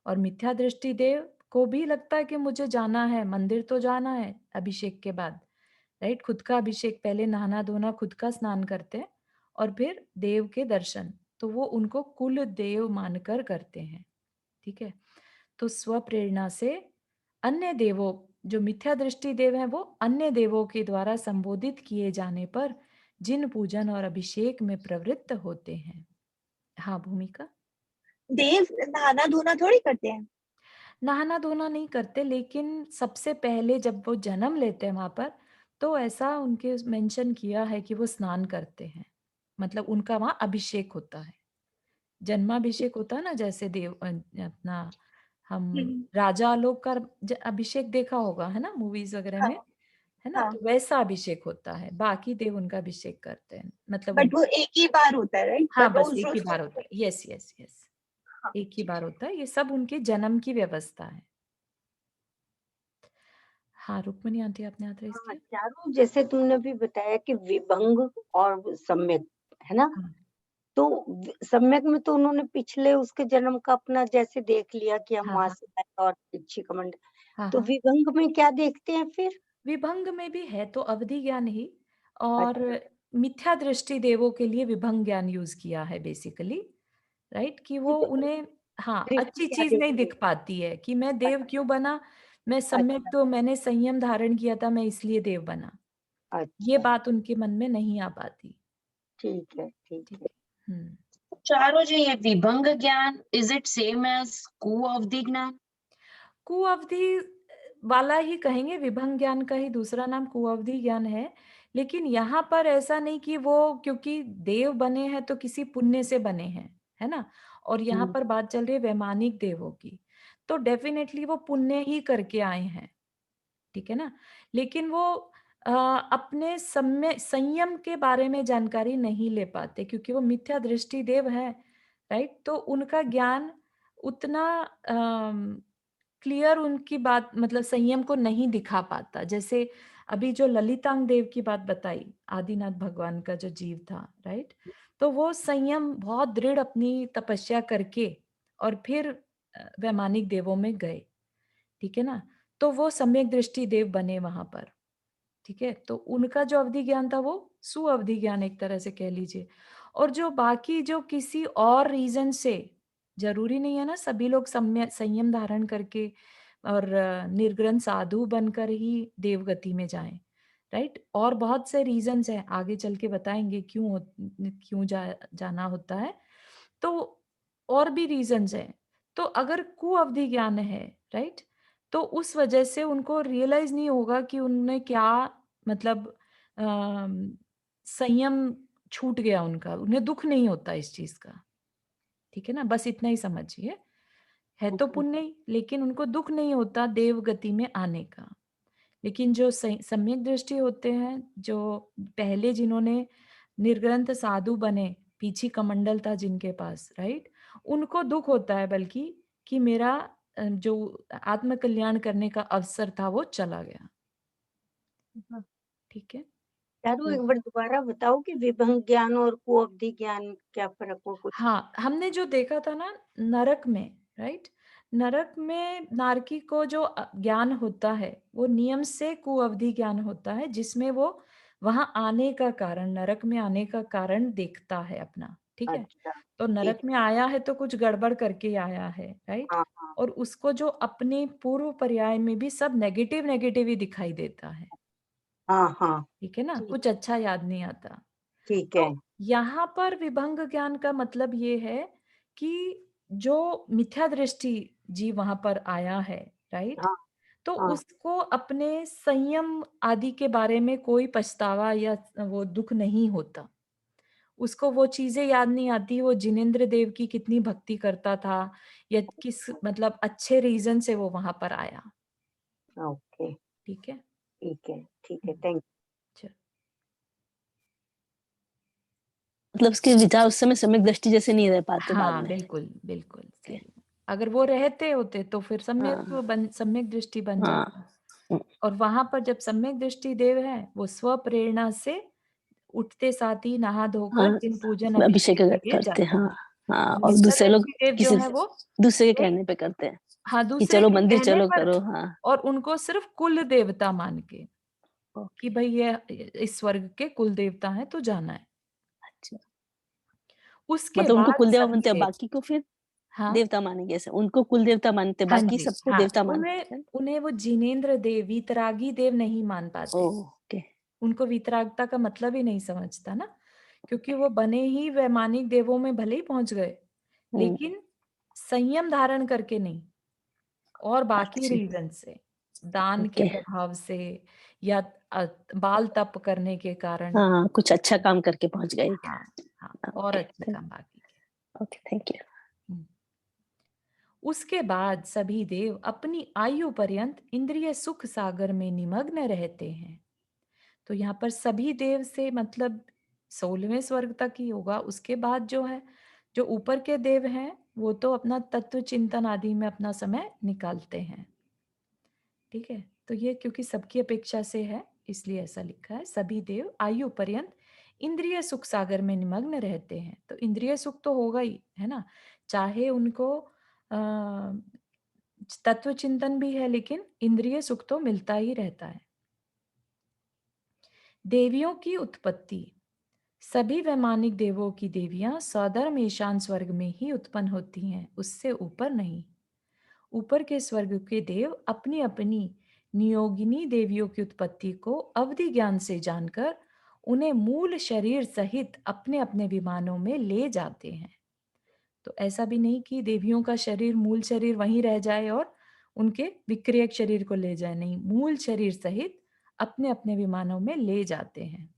[SPEAKER 1] और मिथ्या दृष्टि देव को भी लगता है कि मुझे जाना है, मंदिर तो जाना है अभिषेक के बाद, राइट? खुद का अभिषेक, पहले नहाना धोना, खुद का स्नान करते हैं और फिर देव के दर्शन, तो वो उनको कुल देव मानकर करते हैं। ठीक है, तो स्व प्रेरणा से अन्य देवों, जो मिथ्या दृष्टि देव हैं, वो अन्य देवों के द्वारा संबोधित किए जाने पर जिन पूजन और अभिषेक में प्रवृत्त होते हैं। हाँ, भूमिका।
[SPEAKER 6] देव नहाना धोना थोड़ी करते हैं।
[SPEAKER 1] नहाना धोना नहीं करते, लेकिन सबसे पहले जब वो जन्म लेते हैं वहां पर, तो ऐसा उनके मेंशन किया है कि वो स्नान करते हैं, मतलब उनका वहां अभिषेक होता है, जन्माभिषेक होता है ना, जैसे अपना हम
[SPEAKER 6] हम्म,
[SPEAKER 1] राजा लोग का अभिषेक देखा होगा, है ना, मूवीज वगैरह
[SPEAKER 6] हाँ
[SPEAKER 1] में, है ना?
[SPEAKER 6] हाँ,
[SPEAKER 1] तो वैसा अभिषेक होता है, बाकी देव उनका अभिषेक करते हैं, मतलब
[SPEAKER 6] बट वो एक ही बार होता है, राइट?
[SPEAKER 1] हाँ, बस
[SPEAKER 6] रोज
[SPEAKER 1] एक ही
[SPEAKER 6] रोज तो
[SPEAKER 1] बार
[SPEAKER 6] नहीं
[SPEAKER 1] होता है,
[SPEAKER 6] करते।
[SPEAKER 1] यस यस यस,
[SPEAKER 6] हाँ,
[SPEAKER 1] एक ही
[SPEAKER 6] ठीक
[SPEAKER 1] बार
[SPEAKER 6] है।
[SPEAKER 1] होता है, ये सब उनके जन्म की व्यवस्था है। हाँ, रुक्मिणी आंटी, आपने हाथ रेज
[SPEAKER 3] हाँ,
[SPEAKER 1] किया।
[SPEAKER 3] चारों जैसे तुमने भी बताया कि विभंग और सम्यक, है ना?
[SPEAKER 1] हाँ
[SPEAKER 3] तो सम्यक में तो उन्होंने पिछले उसके जन्म का अपना जैसे देख लिया कि हम
[SPEAKER 1] हाँ
[SPEAKER 3] वहां
[SPEAKER 1] हाँ
[SPEAKER 3] से आए और इच्छी कमंड।
[SPEAKER 1] हाँ
[SPEAKER 3] तो
[SPEAKER 1] हाँ,
[SPEAKER 3] विभंग में क्या देखते हैं फिर?
[SPEAKER 1] विभंग में भी है तो अवधि ज्ञान ही, और
[SPEAKER 3] अच्छा,
[SPEAKER 1] मिथ्या दृष्टि देवों के लिए विभंग ज्ञान यूज किया है बेसिकली, राइट? कि वो उन्हें हाँ
[SPEAKER 3] दृष्टि
[SPEAKER 1] अच्छी
[SPEAKER 3] क्या
[SPEAKER 1] चीज नहीं
[SPEAKER 3] देखते
[SPEAKER 1] दिख
[SPEAKER 3] हैं?
[SPEAKER 1] पाती है कि मैं देव क्यों बना, मैं सम्यक
[SPEAKER 3] अच्छा,
[SPEAKER 1] तो मैंने संयम धारण किया था, मैं इसलिए देव बना, ये
[SPEAKER 3] अच्छा,
[SPEAKER 1] बात उनके मन में नहीं आ पाती।
[SPEAKER 3] ठीक है, ठीक
[SPEAKER 1] ठीक
[SPEAKER 3] है।
[SPEAKER 1] है।
[SPEAKER 7] चारों जो ये विभंग ज्ञान इज इट सेम एज कुअवधि ज्ञान?
[SPEAKER 1] कुअवधि वाला ही कहेंगे, विभंग ज्ञान का ही दूसरा नाम कुअवधि ज्ञान है, लेकिन यहाँ पर ऐसा नहीं कि वो क्योंकि देव बने हैं तो किसी पुण्य से बने हैं, है ना? और यहाँ
[SPEAKER 3] हम्म,
[SPEAKER 1] पर बात चल रही है वैमानिक देवों की, तो डेफिनेटली वो पुण्य ही करके आए हैं, ठीक है ना? लेकिन वो अपने संयम के बारे में जानकारी नहीं ले पाते क्योंकि वो मिथ्या दृष्टि देव है, राइट? तो उनका ज्ञान उतना क्लियर उनकी बात, मतलब संयम को नहीं दिखा पाता। जैसे अभी जो ललितांग देव की बात बताई, आदिनाथ भगवान का जो जीव था, राइट? तो वो संयम बहुत दृढ़ अपनी तपस्या करके और फिर वैमानिक देवों में गए, ठीक है ना? तो वो सम्यक दृष्टि देव बने वहां पर, ठीक है? तो उनका जो अवधि ज्ञान था वो सुअवधि ज्ञान एक तरह से कह लीजिए। और जो बाकी जो किसी और रीजन से, जरूरी नहीं है ना सभी लोग संयम धारण करके और निर्ग्रंथ साधु बनकर ही देवगति में जाएं, राइट? और बहुत से रीजंस हैं, आगे चल के बताएंगे क्यों जाना होता है। तो और भी रीजंस हैं। तो अगर कुअवधि ज्ञान है, राइट, तो उस वजह से उनको रियलाइज नहीं होगा कि उनने क्या, मतलब अम, संयम छूट गया उनका, उन्हें दुख नहीं होता इस चीज का। ठीक है ना, बस इतना ही समझिए। है तो पुण्य ही, लेकिन उनको दुख नहीं होता देव गति में आने का। लेकिन जो सम्यक दृष्टि होते हैं, जो पहले जिन्होंने निर्ग्रंथ साधु बने, पीछी कमंडल था जिनके पास, राइट, उनको दुख होता है बल्कि कि मेरा जो आत्म कल्याण करने का अवसर था वो चला गया।
[SPEAKER 3] हाँ।
[SPEAKER 1] ठीक है।
[SPEAKER 3] चारू एक बार दोबारा बताओ कि विभंग ज्ञान और कुअवधि ज्ञान में क्या फर्क हो कुछ?
[SPEAKER 1] हाँ, हमने जो देखा था ना नरक में, राइट, नरक में नारकी को जो ज्ञान होता है वो नियम से कुअवधि ज्ञान होता है, जिसमें वो वहां आने का कारण, नरक में आने का कारण देखता है अपना। ठीक है।
[SPEAKER 3] अच्छा,
[SPEAKER 1] तो नरक
[SPEAKER 3] ठीक
[SPEAKER 1] में
[SPEAKER 3] है।
[SPEAKER 1] आया है तो कुछ गड़बड़ करके आया है, राइट।
[SPEAKER 3] हाँ, हाँ,
[SPEAKER 1] और उसको जो अपने पूर्व पर्याय में भी सब नेगेटिव नेगेटिव ही दिखाई देता है।
[SPEAKER 3] हाँ, हाँ,
[SPEAKER 1] ठीक है ना,
[SPEAKER 3] ठीक,
[SPEAKER 1] कुछ अच्छा याद नहीं आता।
[SPEAKER 3] ठीक है।
[SPEAKER 1] तो यहाँ पर विभंग ज्ञान का मतलब ये है कि जो मिथ्या दृष्टि जी वहां पर आया है, राइट,
[SPEAKER 3] हाँ,
[SPEAKER 1] तो
[SPEAKER 3] हाँ,
[SPEAKER 1] उसको अपने संयम आदि के बारे में कोई पछतावा या वो दुख नहीं होता। उसको वो चीजें याद नहीं आती वो जिनेंद्र देव की कितनी भक्ति करता था, या किस मतलब अच्छे रीजन से वो वहां पर आया।
[SPEAKER 3] ओके,
[SPEAKER 1] ठीक है।
[SPEAKER 3] ठीक है, ठीक है,
[SPEAKER 1] हम्म,
[SPEAKER 3] थैंक
[SPEAKER 1] चलो।
[SPEAKER 5] मतलब उसके विचार उस समय सम्यक दृष्टि जैसे नहीं रह पाते बाद
[SPEAKER 1] हाँ,
[SPEAKER 5] में।
[SPEAKER 1] बिल्कुल बिल्कुल
[SPEAKER 5] ओके।
[SPEAKER 1] सही। अगर वो रहते होते तो फिर
[SPEAKER 5] हाँ,
[SPEAKER 1] सम्यक दृष्टि बन
[SPEAKER 5] हाँ,
[SPEAKER 1] जाता। और वहां पर जब सम्यक दृष्टि देव है, वो स्व प्रेरणा से उठते साथ ही नहा धोकर
[SPEAKER 5] हाँ,
[SPEAKER 1] चिन्ह पूजन
[SPEAKER 5] अभिषेक
[SPEAKER 1] अभिषेक के लिए
[SPEAKER 5] करते हैं,
[SPEAKER 1] जाते
[SPEAKER 5] हाँ,
[SPEAKER 1] हैं।
[SPEAKER 5] हाँ,
[SPEAKER 1] और
[SPEAKER 5] और दूसरे लोग
[SPEAKER 1] मिथ्यादृष्टि देव जो
[SPEAKER 5] किसी
[SPEAKER 1] है वो
[SPEAKER 5] दूसरे के
[SPEAKER 1] एक,
[SPEAKER 5] कहने पे करते हैं
[SPEAKER 1] हाँ,
[SPEAKER 5] कि
[SPEAKER 1] दूसरे
[SPEAKER 5] चलो
[SPEAKER 1] के
[SPEAKER 5] मंदिर
[SPEAKER 1] कहने
[SPEAKER 5] चलो
[SPEAKER 1] पर,
[SPEAKER 5] करो, हाँ।
[SPEAKER 1] और उनको सिर्फ कुल देवता मान के कि
[SPEAKER 5] ओके,
[SPEAKER 1] भाई ये इस स्वर्ग के कुल देवता हैं तो जाना है।
[SPEAKER 5] अच्छा।
[SPEAKER 1] उसके
[SPEAKER 5] मतलब उनको
[SPEAKER 1] बाद
[SPEAKER 5] कुल देवता
[SPEAKER 1] सभी
[SPEAKER 5] मानते हैं,
[SPEAKER 1] देव,
[SPEAKER 5] बाकी को फिर
[SPEAKER 1] हाँ,
[SPEAKER 5] देवता मानेंगे ऐसे? उनको कुल देवता मानते हैं,
[SPEAKER 1] हाँ
[SPEAKER 5] बाकी
[SPEAKER 1] जी,
[SPEAKER 5] सबको
[SPEAKER 1] हाँ,
[SPEAKER 5] देवता
[SPEAKER 1] उन्हें
[SPEAKER 5] मानते हैं।
[SPEAKER 1] उन्हें वो जिनेंद्र देव वीतरागी देव नहीं मान पाते।
[SPEAKER 5] ओके,
[SPEAKER 1] उनको वीतरागता का मतलब ही नहीं समझता ना, क्योंकि वो बने ही वैमानिक देवों में भले ही पहुंच गए,
[SPEAKER 5] हम्म,
[SPEAKER 1] लेकिन संयम धारण करके नहीं, और बाकी
[SPEAKER 5] अच्छा,
[SPEAKER 1] रीजन से, दान के
[SPEAKER 5] ओके,
[SPEAKER 1] प्रभाव से, या बाल तप करने के कारण।
[SPEAKER 5] हाँ, कुछ अच्छा काम करके पहुंच गए।
[SPEAKER 1] हाँ, हाँ, और
[SPEAKER 5] ओके,
[SPEAKER 1] अच्छे काम बाकी के।
[SPEAKER 5] Okay, thank you.
[SPEAKER 1] हम्म। उसके बाद सभी देव अपनी आयु पर्यंत इंद्रिय सुख सागर में निमग्न रहते हैं। तो यहाँ पर सभी देव से मतलब 16वें स्वर्ग तक ही होगा। उसके बाद जो है, जो ऊपर के देव हैं, वो तो अपना तत्व चिंतन आदि में अपना समय निकालते हैं। ठीक है। तो ये क्योंकि सबकी अपेक्षा से है, इसलिए ऐसा लिखा है, सभी देव आयु पर्यंत इंद्रिय सुख सागर में निमग्न रहते हैं। तो इंद्रिय सुख तो होगा ही, है ना, चाहे उनको तत्व चिंतन भी है, लेकिन इंद्रिय सुख तो मिलता ही रहता है। देवियों की उत्पत्ति, सभी वैमानिक देवों की देवियां सौधर्म ईशान स्वर्ग में ही उत्पन्न होती हैं, उससे ऊपर नहीं। ऊपर के स्वर्ग के देव अपनी अपनी नियोगिनी देवियों की उत्पत्ति को अवधि ज्ञान से जानकर उन्हें मूल शरीर सहित अपने अपने विमानों में ले जाते हैं। तो ऐसा भी नहीं कि देवियों का शरीर, मूल शरीर वहीं रह जाए और उनके विक्रियक शरीर को ले जाए, नहीं, मूल शरीर सहित अपने अपने विमानों में ले जाते हैं।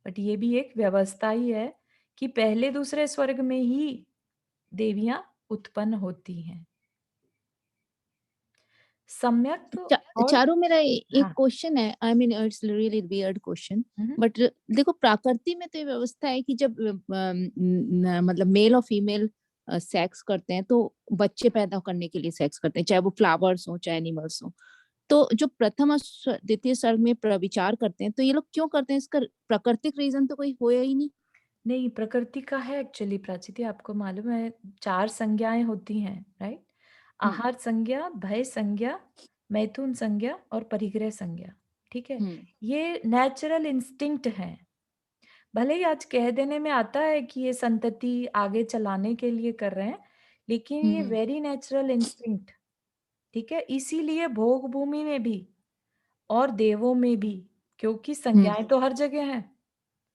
[SPEAKER 1] बट ये भी एक व्यवस्था ही है कि पहले दूसरे स्वर्ग में ही देवियां उत्पन्न होती हैं। सम्यक और,
[SPEAKER 8] चारों मेरा एक
[SPEAKER 1] हाँ,
[SPEAKER 8] क्वेश्चन है, I mean it's really weird question,
[SPEAKER 1] hmm,
[SPEAKER 8] but देखो प्रकृति में तो ये व्यवस्था है कि जब मतलब मेल और फीमेल सेक्स करते हैं तो बच्चे पैदा करने के लिए सेक्स करते हैं, चाहे वो फ्लावर्स हो चाहे एनिमल्स हो। तो जो प्रथम और द्वितीय सर्ग में प्रविचार करते हैं तो ये लोग क्यों करते हैं? इसका प्राकृतिक रीजन तो कोई होया ही नहीं।
[SPEAKER 1] नहीं, प्रकृति का है एक्चुअली प्राचीति, आपको मालूम है 4 संज्ञाएं होती हैं, राइट।
[SPEAKER 8] हम्म,
[SPEAKER 1] आहार संज्ञा, भय संज्ञा, मैथुन संज्ञा और परिग्रह संज्ञा। ठीक है।
[SPEAKER 8] हम्म,
[SPEAKER 1] ये नेचुरल इंस्टिंक्ट है। भले ही आज कह देने में आता है कि ये संतति आगे चलाने के लिए कर रहे हैं, लेकिन ये
[SPEAKER 8] हम्म,
[SPEAKER 1] वेरी नेचुरल इंस्टिंक्ट। ठीक है। इसीलिए भोग भूमि में भी और देवों में भी, क्योंकि
[SPEAKER 8] हम्म,
[SPEAKER 1] संज्ञाएं तो हर जगह हैं,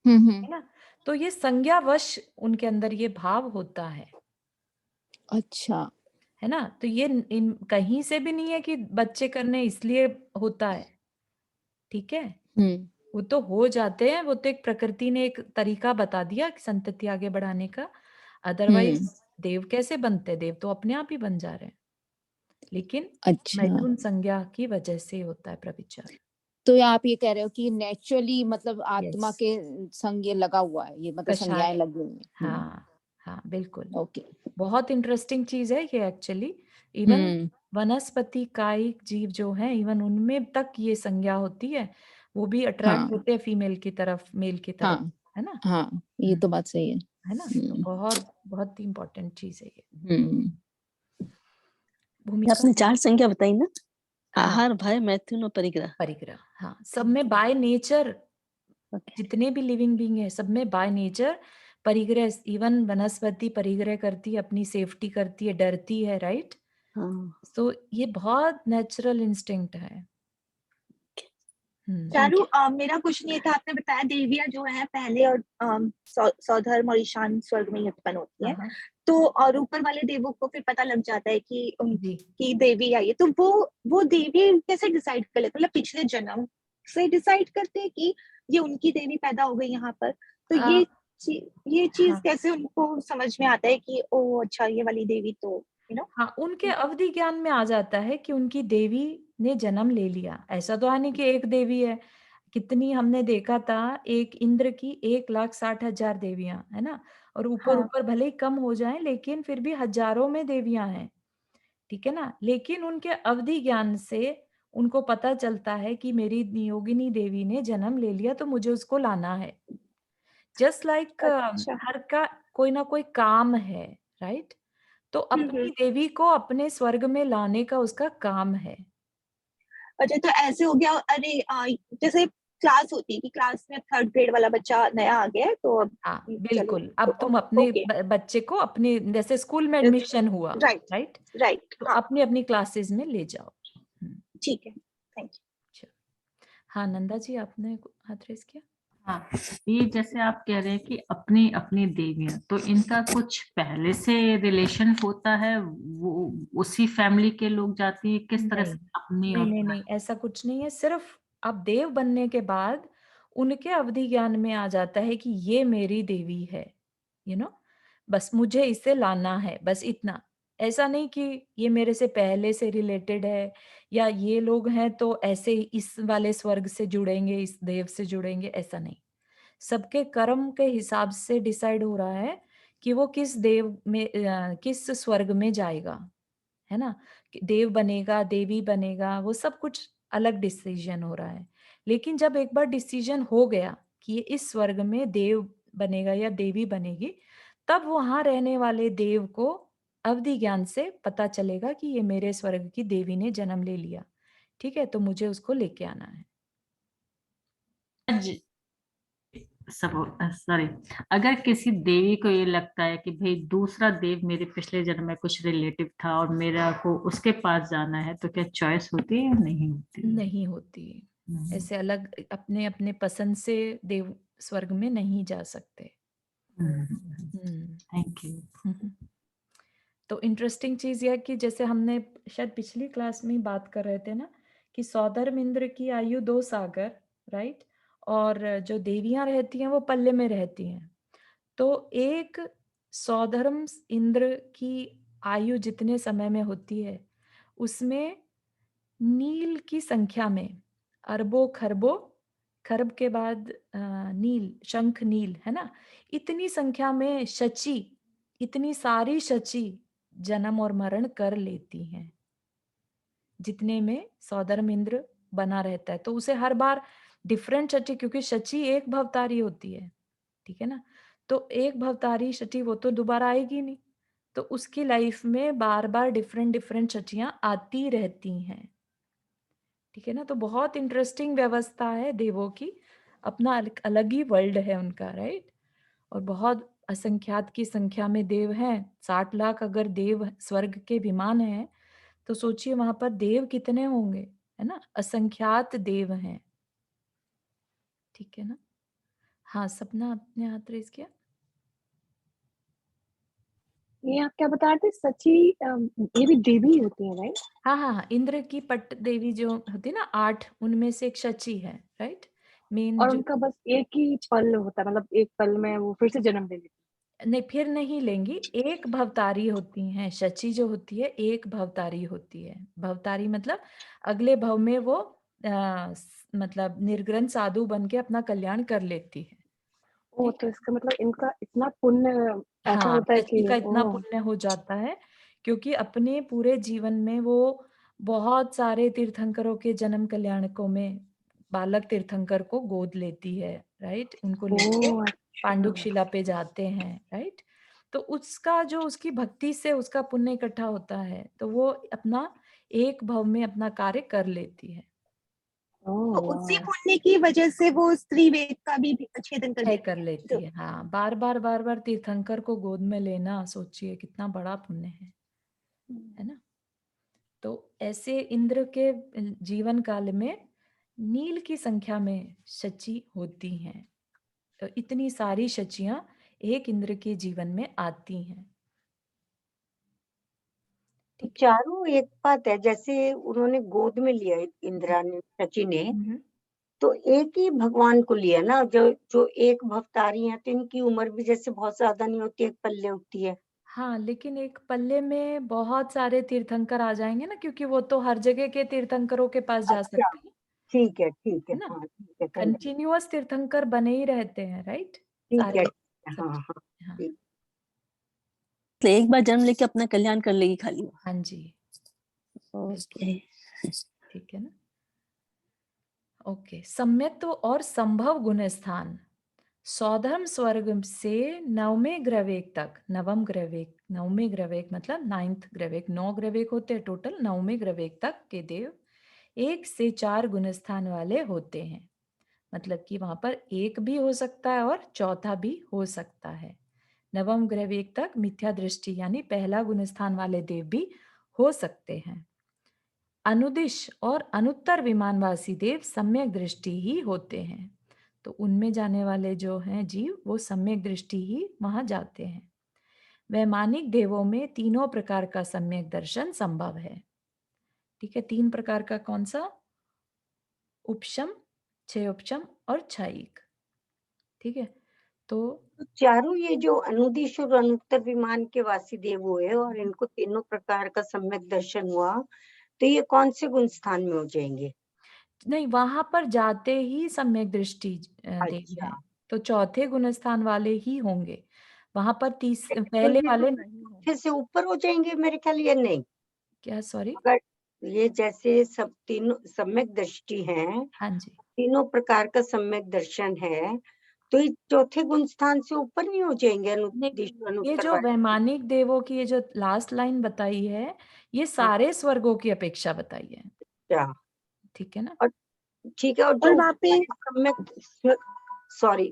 [SPEAKER 8] हम्म,
[SPEAKER 1] है ना, तो ये संज्ञावश उनके अंदर ये भाव होता है।
[SPEAKER 8] अच्छा।
[SPEAKER 1] है ना? तो ये इन कहीं से भी नहीं है कि बच्चे करने इसलिए होता है, ठीक है? वो तो हो जाते हैं, वो तो एक प्रकृति ने एक तरीका बता दिया कि संतति आगे बढ़ाने का। अदरवाइज देव कैसे बनते हैं? देव तो अपने आप ही बन जा रहे हैं। लेकिन
[SPEAKER 8] अच्छा,
[SPEAKER 1] मैथुन संज्ञा की वजह से होता है प्रविचार।
[SPEAKER 8] तो आप ये कह रहे हो कि नेचुरली मतलब आत्मा
[SPEAKER 1] यस,
[SPEAKER 8] के संग ये लगा हुआ है, ये मतलब
[SPEAKER 1] कषाय।
[SPEAKER 8] संज्ञाएं लगी हुई हैं।
[SPEAKER 1] हाँ, हाँ, बिल्कुल।
[SPEAKER 8] ओके।
[SPEAKER 1] बहुत इंटरेस्टिंग चीज है ये एक्चुअली। इवन वनस्पति कायिक जीव जो हैं, इवन उनमें तक ये संज्ञा होती है। वो भी अट्रैक्ट
[SPEAKER 8] हाँ,
[SPEAKER 1] होते हैं फीमेल की तरफ, मेल की तरफ,
[SPEAKER 8] हाँ,
[SPEAKER 1] है ना?
[SPEAKER 8] हाँ, ये तो बात सही है।
[SPEAKER 1] है ना? तो बहुत बहुत ही इंपॉर्टेंट चीज है ये।
[SPEAKER 8] हम्म।
[SPEAKER 5] ये
[SPEAKER 1] भूमिका।
[SPEAKER 5] आपने 4 संज्ञा बताई ना,
[SPEAKER 1] हाँ,
[SPEAKER 5] आहार, भय, मैथुन और परिग्रह।
[SPEAKER 1] परिग्रह। हाँ, सब में बाय नेचर,
[SPEAKER 5] ओके।
[SPEAKER 1] जितने भी लिविंग बींग है सब में बाय नेचर परिग्रह। इवन वनस्पति परिग्रह करती है, अपनी सेफ्टी करती है, डरती है, राइट?
[SPEAKER 5] हाँ,
[SPEAKER 1] तो ये बहुत नेचुरल इंस्टिंक्ट है।
[SPEAKER 6] चारू, मेरा क्वेश्चन ये था, आपने बताया देवियां जो है पहले और सौधर्म और ईशान स्वर्ग में ही उत्पन्न होती है।
[SPEAKER 1] हाँ,
[SPEAKER 6] तो और ऊपर वाले देवों को फिर पता लग जाता है कि
[SPEAKER 1] जी।
[SPEAKER 6] उनकी देवी आई है, तो वो देवी कैसे डिसाइड कर लेते, मतलब पिछले जन्म से डिसाइड करते हैं कि ये उनकी देवी पैदा हो गई यहाँ पर? तो
[SPEAKER 1] आ,
[SPEAKER 6] ये चीज
[SPEAKER 1] हाँ,
[SPEAKER 6] कैसे उनको समझ में आता है कि ओ अच्छा ये वाली देवी तो
[SPEAKER 1] हाँ, उनके अवधि ज्ञान में आ जाता है कि उनकी देवी ने जन्म ले लिया। ऐसा तो है नहीं कि एक देवी है। कितनी हमने देखा था, एक इंद्र की 1,60,000 देवियां, है ना? और ऊपर
[SPEAKER 6] हाँ,
[SPEAKER 1] ऊपर भले ही कम हो जाएं, लेकिन फिर भी हजारों में देवियां हैं, ठीक है ना? लेकिन उनके अवधि ज्ञान से उनको पता चलता है कि मेरी नियोगिनी देवी ने जन्म ले लिया, तो मुझे उसको लाना है। जस्ट लाइक
[SPEAKER 6] अच्छा।
[SPEAKER 1] हर का कोई ना कोई काम है, राइट? तो अपनी
[SPEAKER 6] हम्म।
[SPEAKER 1] देवी को अपने स्वर्ग में लाने का उसका काम है।
[SPEAKER 6] अच्छा, तो ऐसे हो गया। अरे जैसे क्लास होती है कि क्लास में 3rd ग्रेड वाला बच्चा नया आ गया है, तो अब
[SPEAKER 1] हाँ,
[SPEAKER 6] चलो।
[SPEAKER 1] बिल्कुल। अब तुम अपने
[SPEAKER 6] ओके।
[SPEAKER 1] बच्चे को अपने, जैसे स्कूल में एडमिशन हुआ,
[SPEAKER 6] राइट।
[SPEAKER 1] राइट?
[SPEAKER 6] राइट,
[SPEAKER 1] तो
[SPEAKER 6] हाँ।
[SPEAKER 1] अपनी अपनी क्लासेस में ले जाओ।
[SPEAKER 6] ठीक है, थैंक यू।
[SPEAKER 1] अच्छा। हाँ, नंदा जी, आपने हाथ रेस किया।
[SPEAKER 9] हाँ, ये जैसे आप कह रहे हैं कि अपनी अपनी देवियां, तो इनका कुछ पहले से रिलेशन होता है, वो उसी फैमिली के लोग जाती है, किस तरह
[SPEAKER 1] नहीं,
[SPEAKER 9] से अपनी
[SPEAKER 1] नहीं,
[SPEAKER 9] और
[SPEAKER 1] नहीं, नहीं, ऐसा कुछ नहीं है। सिर्फ अब देव बनने के बाद उनके अवधि ज्ञान में आ जाता है कि ये मेरी देवी है, बस मुझे इसे लाना है, बस इतना। ऐसा नहीं कि ये मेरे से पहले से रिलेटेड है, या ये लोग हैं तो ऐसे ही इस वाले स्वर्ग से जुड़ेंगे, इस देव से जुड़ेंगे, ऐसा नहीं। सबके कर्म के हिसाब से डिसाइड हो रहा है कि वो किस देव में, किस स्वर्ग में जाएगा, है ना? कि देव बनेगा, देवी बनेगा, वो सब कुछ अलग डिसीजन हो रहा है। लेकिन जब एक बार डिसीजन हो गया कि ये इस स्वर्ग में देव बनेगा या देवी बनेगी, तब वहां रहने वाले देव को अवधि ज्ञान से पता चलेगा कि ये मेरे स्वर्ग की देवी ने जन्म ले लिया, ठीक है? तो मुझे उसको लेके आना है।
[SPEAKER 9] सब, सॉरी, अगर किसी देवी को ये लगता है कि भाई दूसरा देव मेरे पिछले जन्म में कुछ रिलेटिव था और मेरा को उसके पास जाना है, तो क्या चॉइस होती है या नहीं होती है?
[SPEAKER 1] नहीं होती। ऐसे अलग अपने अपने पसंद से देव स्वर्ग में नहीं जा सकते। हम्म।
[SPEAKER 9] Thank you.
[SPEAKER 1] हम्म। तो इंटरेस्टिंग चीज यह है कि जैसे हमने शायद पिछली क्लास में ही बात कर रहे थे ना, कि सौधर्म इंद्र की आयु 2 सागर, राइट? और जो देवियां रहती हैं वो पल्ले में रहती हैं। तो एक सौधर्म इंद्र की आयु जितने समय में होती है, उसमें नील की संख्या में अरबों खरबों, खरब के बाद नील, शंख नील, है ना? इतनी संख्या में शची, इतनी सारी शची जन्म और मरण कर लेती हैं, जितने में सौधर्म इंद्र बना रहता है। तो उसे हर बार डिफरेंट शची, क्योंकि शची एक भवतारी होती है, ठीक है ना? तो एक भवतारी शची वो तो दोबारा आएगी नहीं, तो उसकी लाइफ में बार बार डिफरेंट डिफरेंट शचियां आती रहती हैं, ठीक है ना? तो बहुत इंटरेस्टिंग व्यवस्था है देवों की, अपना अलग ही वर्ल्ड है उनका, राइट? और बहुत असंख्यात की संख्या में देव हैं। 60 लाख अगर देव स्वर्ग के विमान हैं, तो सोचिए वहां पर देव कितने होंगे, है ना? असंख्यात देव हैं, ठीक है ना? हाँ, सपना, आपने हाथ रेस किया।
[SPEAKER 6] ये आप क्या बता रहे थे सची? ये भी देवी होती है राइट?
[SPEAKER 1] हाँ हाँ हाँ, इंद्र की पट देवी जो होती है ना 8, उनमें से एक शची है, राइट। मेन
[SPEAKER 6] और
[SPEAKER 1] जो
[SPEAKER 6] उनका बस एक ही पल होता है, मतलब एक पल में वो फिर से जन्म ले लेती
[SPEAKER 1] नहीं, फिर नहीं लेंगी, एक भवतारी होती हैं। शची जो होती है एक भवतारी होती है। भवतारी मतलब अगले भव में वो मतलब निर्ग्रंथ साधु बन के अपना कल्याण कर लेती है।
[SPEAKER 6] है। ओ
[SPEAKER 1] ठीक
[SPEAKER 6] तो
[SPEAKER 1] है।
[SPEAKER 6] इसका मतलब इनका इतना पुण्य ऐसा
[SPEAKER 1] हाँ,
[SPEAKER 6] होता है
[SPEAKER 1] शची
[SPEAKER 6] कि
[SPEAKER 1] का इतना
[SPEAKER 6] ओ
[SPEAKER 1] पुण्य हो जाता है क्योंकि अपने पूरे जीवन में वो बहुत सारे तीर्थंकरों के जन्म कल्याणकों में बालक तीर्थंकर को गोद लेती है, राइट। उनको लेके
[SPEAKER 6] ओ
[SPEAKER 1] पांडुक
[SPEAKER 6] अच्छा।
[SPEAKER 1] शिला पे जाते हैं, राइट। तो उसका जो उसकी भक्ति से उसका पुण्य इकट्ठा होता है तो वो अपना एक भव में अपना कार्य कर लेती है,
[SPEAKER 6] ओह
[SPEAKER 8] तो
[SPEAKER 6] वाह।
[SPEAKER 8] उसी पुण्य की वजह से वो स्त्री वेद का भी छेदन कर
[SPEAKER 1] तय
[SPEAKER 8] लेती
[SPEAKER 1] कर
[SPEAKER 8] है।
[SPEAKER 1] लेती है। हाँ, बार बार तीर्थंकर को गोद में लेना, सोचिए कितना बड़ा पुण्य है ना। तो ऐसे इंद्र के जीवन काल में नील की संख्या में शची होती हैं। तो इतनी सारी शचियां एक इंद्र के जीवन में आती हैं।
[SPEAKER 3] तो
[SPEAKER 1] ठीक है।
[SPEAKER 3] चारों एक बात है, जैसे उन्होंने गोद में लिया इंदिरा ने, शची ने,
[SPEAKER 1] हम्म।
[SPEAKER 3] तो एक ही भगवान को लिया ना। जो जो एक भवतारी हैं तो इनकी उम्र भी जैसे बहुत ज्यादा नहीं होती, एक पल्ले होती है।
[SPEAKER 1] हाँ, लेकिन एक पल्ले में बहुत सारे तीर्थंकर आ जाएंगे ना, क्योंकि वो तो हर जगह के तीर्थंकरों के पास जा
[SPEAKER 3] अच्छा,
[SPEAKER 1] सकते हैं,
[SPEAKER 3] ठीक है ठीक है,
[SPEAKER 1] है ना।
[SPEAKER 3] हाँ ठीक है, समझ गई।
[SPEAKER 1] कंटिन्यूअस तीर्थंकर बने ही रहते हैं, राइट।
[SPEAKER 3] ठीक है
[SPEAKER 1] सारे
[SPEAKER 3] ठीक है,
[SPEAKER 1] सब।
[SPEAKER 3] हाँ हाँ
[SPEAKER 1] हाँ
[SPEAKER 3] ठीक।
[SPEAKER 5] तो एक बार जन्म लेके अपना कल्याण कर लेगी खाली वो।
[SPEAKER 1] हाँ जी, बिल्कुल।
[SPEAKER 5] ओके।
[SPEAKER 1] ठीक है ना। ओके, सम्यक्त्व और संभव गुण स्थान। सौधर्म स्वर्ग से नवमें ग्रवेक तक, नवम ग्रवेक, नवमें ग्रवेक मतलब 9th ग्रवेक, 9 ग्रवेक होते हैं टोटल, नवमें ग्रवेक तक के देव 1 से 4 गुणस्थान वाले होते हैं। मतलब कि वहां पर एक भी हो सकता है और चौथा भी हो सकता है। नवम ग्रवेक तक मिथ्या दृष्टि यानी पहला गुणस्थान वाले देव भी हो सकते हैं। अनुदिश और अनुत्तर विमानवासी देव सम्यक दृष्टि ही होते हैं। तो उनमें जाने वाले जो हैं जीव वो सम्यक दृष्टि ही वहां जाते हैं। वैमानिक देवों में तीनों प्रकार का सम्यक दर्शन संभव है। ठीक है, 3 प्रकार का कौन सा? उपशम, छह उपशम और क्षयिक। ठीक है। तो
[SPEAKER 3] तो चारों ये जो अनुदिश और अनुत्तर विमान के वासी देव हुए और इनको तीनों प्रकार का सम्यक दर्शन हुआ, तो ये कौन से गुण स्थान में हो जाएंगे?
[SPEAKER 1] नहीं, वहां पर जाते ही सम्यक दृष्टि देव
[SPEAKER 3] अच्छा,
[SPEAKER 1] है, तो चौथे गुणस्थान वाले ही होंगे वहां पर।
[SPEAKER 3] तो
[SPEAKER 1] पहले
[SPEAKER 3] ये
[SPEAKER 1] वाले
[SPEAKER 3] तो
[SPEAKER 1] नहीं होंगे।
[SPEAKER 3] चौथे से ऊपर हो जाएंगे मेरे ख्याल, या नहीं?
[SPEAKER 1] क्या? सॉरी।
[SPEAKER 3] अगर ये जैसे सब तीनों सम्यक दृष्टि है,
[SPEAKER 1] हाँ जी।
[SPEAKER 3] तीनों प्रकार का सम्यक दर्शन है, तो ये चौथे गुण स्थान से ऊपर नहीं हो जाएंगे अनुदिश
[SPEAKER 1] नहीं, ये
[SPEAKER 3] अनुत्तर
[SPEAKER 1] जो
[SPEAKER 3] वाले?
[SPEAKER 1] वैमानिक देवों की ये जो लास्ट लाइन बताई है, ये सारे स्वर्गों की अपेक्षा बताई है।
[SPEAKER 3] क्या?
[SPEAKER 1] ठीक है ना।
[SPEAKER 3] और ठीक है, और
[SPEAKER 8] और
[SPEAKER 3] जो
[SPEAKER 8] वहाँ पे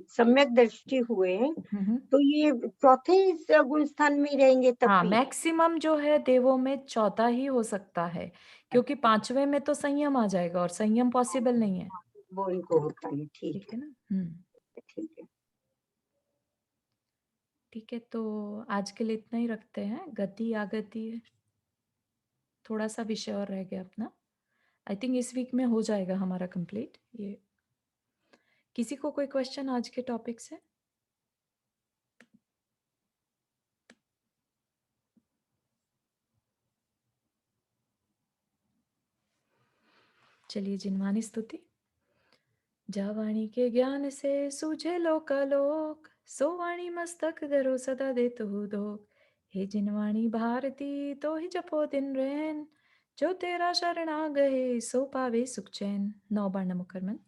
[SPEAKER 3] सम्यक दृष्टि हुए,
[SPEAKER 1] हम्म।
[SPEAKER 3] तो ये चौथे इस गुण स्थान में ही रहेंगे तब
[SPEAKER 1] हाँ,
[SPEAKER 3] भी?
[SPEAKER 1] मैक्सिमम जो है देवों में चौथा ही हो सकता है, क्योंकि 5वें में तो संयम आ जाएगा और संयम पॉसिबल नहीं है।
[SPEAKER 3] वो इनको होता है, ठीक
[SPEAKER 1] ठीक है ना। हम्म।
[SPEAKER 3] है ठीक है।
[SPEAKER 1] ठीक है, तो आज के लिए इतना ही रखते हैं। गति आगति थोड़ा सा विषय और रह गया अपना। आई थिंक इस वीक में हो जाएगा हमारा कंप्लीट ये। किसी को कोई क्वेश्चन आज के टॉपिक से? चलिए, जिनवानी स्तुति। जावाणी के ज्ञान से सूझे लोकालोक, सो वाणी मस्तक धरो सदा दे तो दोक। हे जिनवाणी भारती तो ही जपो दिन रैन, जो तेरा शरण आ गए सो पावे सुख चैन। 9 बार नमोकरमन।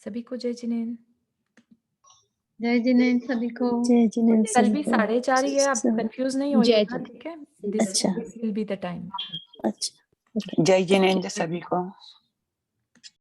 [SPEAKER 1] सभी को जय जिनेन्द्र।
[SPEAKER 2] जय जिनेन्द्र सभी को।
[SPEAKER 5] जय जिनेन्द्र
[SPEAKER 1] कल
[SPEAKER 5] सभी
[SPEAKER 1] भी
[SPEAKER 5] को।
[SPEAKER 1] 4:30 ही है, आप
[SPEAKER 5] सब-
[SPEAKER 1] कंफ्यूज नहीं
[SPEAKER 8] जय
[SPEAKER 1] होइएगा।
[SPEAKER 8] जिनेन्द्र।
[SPEAKER 1] ठीक है, दिस
[SPEAKER 5] अच्छा
[SPEAKER 1] विल बी द टाइम।
[SPEAKER 5] अच्छा। ओके।
[SPEAKER 10] जय जिनेन्द्र सभी को।